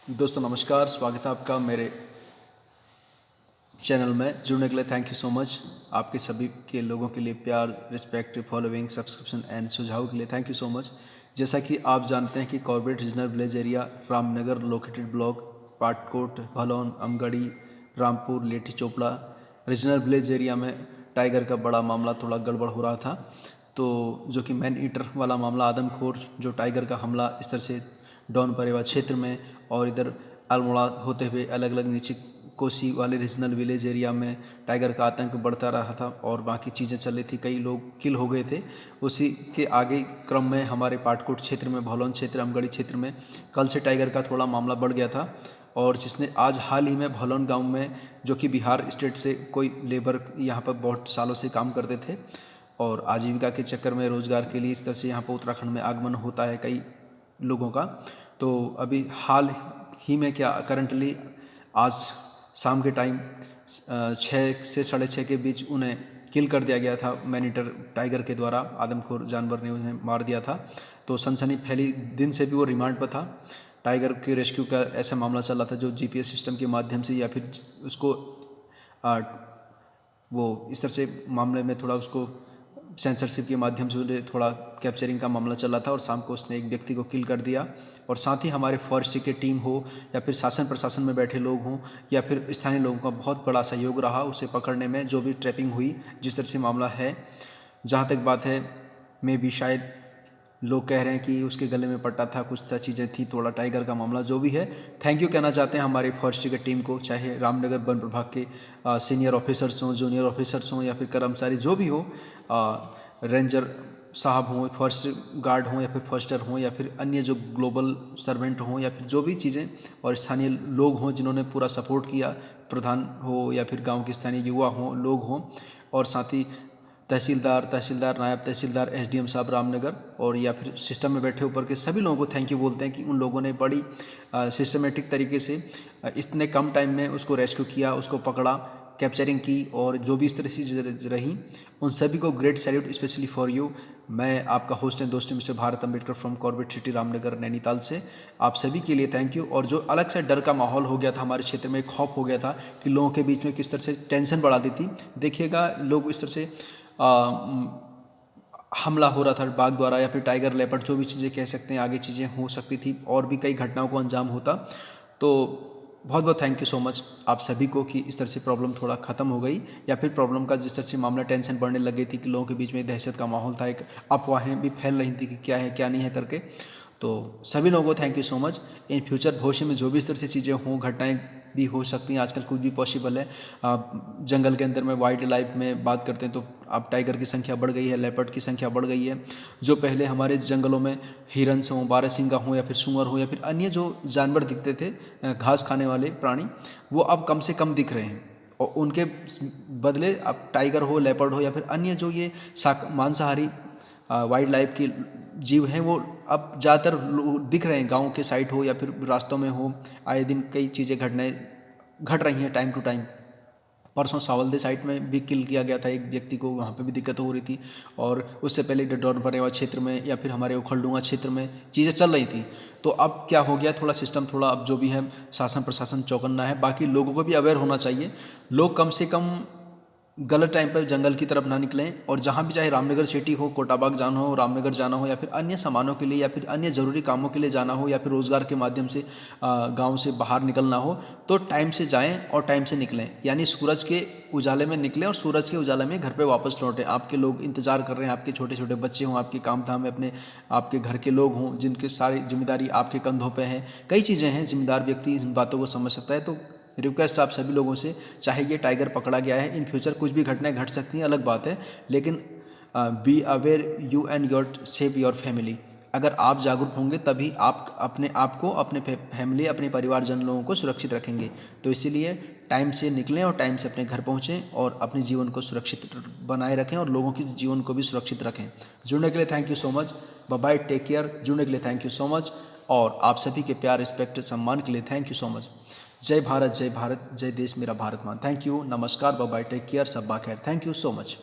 दोस्तों नमस्कार, स्वागत है आपका मेरे चैनल में। जुड़ने के लिए थैंक यू सो मच। आपके सभी के लोगों के लिए प्यार, रिस्पेक्ट, फॉलोइंग, सब्सक्रिप्शन एंड सुझाव के लिए थैंक यू सो मच। जैसा कि आप जानते हैं कि Corbett regional village area Ramnagar located block Patkot, Bhalaun, Amgarhi, Rampur, Lethi Chopra regional village area में टाइगर का बड़ा मामला थोड़ा गड़बड़ हो रहा था। तो जो कि मैन ईटर वाला मामला, आदमखोर जो टाइगर का हमला इस तरह से डॉन परेवा क्षेत्र में और इधर अल्मोड़ा होते हुए अलग अलग नीचे कोसी वाले रीजनल विलेज एरिया में टाइगर का आतंक बढ़ता रहा था और बाकी चीज़ें चल रही थी, कई लोग किल हो गए थे। उसी के आगे क्रम में हमारे पाटकोट क्षेत्र में, भलौन क्षेत्र, अमगढ़ी क्षेत्र में कल से टाइगर का थोड़ा मामला बढ़ गया था और जिसने आज हाल ही में भलौन गांव में, जो कि बिहार स्टेट से कोई लेबर यहाँ पर बहुत सालों से काम करते थे और आजीविका के चक्कर में रोजगार के लिए इस तरह से यहाँ पर उत्तराखंड में आगमन होता है कई लोगों का। तो अभी हाल ही में क्या करंटली आज शाम के टाइम 6 से 6:30 के बीच उन्हें किल कर दिया गया था मैनीटर टाइगर के द्वारा। आदमखोर जानवर ने उन्हें मार दिया था। तो सनसनी फैली, दिन से भी वो रिमांड पर था। टाइगर के रेस्क्यू का ऐसा मामला चल रहा था जो जीपीएस सिस्टम के माध्यम से या फिर उसको वो इस तरह से मामले में थोड़ा उसको सेंसरशिप के माध्यम से थोड़ा कैप्चरिंग का मामला चला था और शाम को उसने एक व्यक्ति को किल कर दिया। और साथ ही हमारे फॉरेस्ट की टीम हो या फिर शासन प्रशासन में बैठे लोग हों या फिर स्थानीय लोगों का बहुत बड़ा सहयोग रहा उसे पकड़ने में। जो भी ट्रैपिंग हुई, जिस तरह से मामला है, जहाँ तक बात है, मैं भी शायद लोग कह रहे हैं कि उसके गले में पट्टा था, कुछ चीज़ें थी, थोड़ा टाइगर का मामला जो भी है। थैंक यू कहना चाहते हैं हमारी फॉरेस्ट्री की टीम को, चाहे रामनगर वन प्रभाग के सीनियर ऑफिसर्स हों, जूनियर ऑफिसर्स हों या फिर कर्मचारी जो भी हो, रेंजर साहब हों, फॉरेस्ट गार्ड हों या फिर फॉरेस्टर हों या फिर अन्य जो ग्लोबल सर्वेंट हों या फिर जो भी चीज़ें, और स्थानीय लोग हों जिन्होंने पूरा सपोर्ट किया, प्रधान हो या फिर गांव के स्थानीय युवा हों, लोग हों, और साथ ही तहसीलदार, नायब तहसीलदार, एसडीएम साहब रामनगर और या फिर सिस्टम में बैठे ऊपर के सभी लोगों को थैंक यू बोलते हैं कि उन लोगों ने बड़ी सिस्टमेटिक तरीके से इतने कम टाइम में उसको रेस्क्यू किया, उसको पकड़ा, कैप्चरिंग की और जो भी इस तरह से रही, उन सभी को great salute specially for you. मैं आपका होस्ट एंड दोस्त mister Bharat Ambedkar from Corbett city Ramnagar Nainital से आप सभी के लिए थैंक यू। और जो अलग से डर का माहौल हो गया था हमारे क्षेत्र में, खौफ हो गया था कि लोगों के बीच में किस तरह से टेंशन बढ़ा दी थी, देखिएगा लोग इस तरह से हमला हो रहा था बाघ द्वारा या फिर टाइगर, लेपर्ड, जो भी चीज़ें कह सकते हैं, आगे चीज़ें हो सकती थी और भी कई घटनाओं को अंजाम होता। तो बहुत बहुत थैंक यू सो मच आप सभी को कि इस तरह से प्रॉब्लम थोड़ा ख़त्म हो गई, या फिर प्रॉब्लम का जिस तरह से मामला टेंशन बढ़ने लग गई थी कि लोगों के बीच में दहशत का माहौल था, एक अफवाहें भी फैल रही थी कि क्या है क्या नहीं है करके। तो सभी लोगों को thank you so much. In future भविष्य में जो भी इस तरह से चीज़ें हों, घटनाएं भी हो सकती हैं, आजकल कुछ भी पॉसिबल है। जंगल के अंदर में वाइल्ड लाइफ में बात करते हैं तो अब टाइगर की संख्या बढ़ गई है, लेपर्ड की संख्या बढ़ गई है। जो पहले हमारे जंगलों में हिरन्स हों, बारहसिंगा हों या फिर सूअर हो या फिर अन्य जो जानवर दिखते थे घास खाने वाले प्राणी, वो अब कम से कम दिख रहे हैं और उनके बदले अब टाइगर हो, लेपर्ड हो या फिर अन्य जो ये मांसाहारी वाइल्ड लाइफ के जीव हैं वो अब ज़्यादातर दिख रहे हैं। गाँव के साइड हो या फिर रास्तों में हो, आए दिन कई चीज़ें घटनाएं घट रही हैं टाइम टू टाइम। परसों सावलदे साइड में भी किल किया गया था एक व्यक्ति को, वहाँ पे भी दिक्कत हो रही थी। और उससे पहले डडौर परेवा क्षेत्र में या फिर हमारे उखलडूंगा क्षेत्र में चीज़ें चल रही थी। तो अब क्या हो गया, थोड़ा सिस्टम थोड़ा अब जो भी है शासन प्रशासन चौकन्ना है। बाकी लोगों को भी अवेयर होना चाहिए, लोग कम से कम गलत टाइम पर जंगल की तरफ ना निकलें। और जहाँ भी चाहे रामनगर सिटी हो, कोटाबाग जाना हो, रामनगर जाना हो या फिर अन्य सामानों के लिए या फिर अन्य ज़रूरी कामों के लिए जाना हो या फिर रोज़गार के माध्यम से गांव से बाहर निकलना हो, तो टाइम से जाएं और टाइम से निकलें। यानी सूरज के उजाले में निकलें और सूरज के उजाले में घर पे वापस लौटें। आपके लोग इंतज़ार कर रहे हैं, आपके छोटे छोटे बच्चे हों, आपके काम धाम में अपने आपके घर के लोग हों जिनके सारी जिम्मेदारी आपके कंधों पर है। कई चीज़ें हैं, जिम्मेदार व्यक्ति इन बातों को समझ सकता है। तो रिक्वेस्ट आप सभी लोगों से, चाहे ये टाइगर पकड़ा गया है, इन फ्यूचर कुछ भी घटनाएं घट सकती हैं, अलग बात है, लेकिन be aware you and your save your family. अगर आप जागरूक होंगे तभी आप अपने आप को, अपने फैमिली, अपने परिवारजन लोगों को सुरक्षित रखेंगे। तो इसीलिए टाइम से निकलें और टाइम से अपने घर पहुँचें और अपने जीवन को सुरक्षित बनाए रखें और लोगों के जीवन को भी सुरक्षित रखें। जुड़ने के लिए thank you so much. Bye bye, take care. जुड़ने के लिए थैंक यू सो मच और आप सभी के प्यार, रिस्पेक्ट, सम्मान के लिए थैंक यू सो मच। जय भारत, जय भारत, जय देश मेरा भारत मां। थैंक यू, नमस्कार, बाय बाय, टेक केयर, सब खैर। Thank you so much.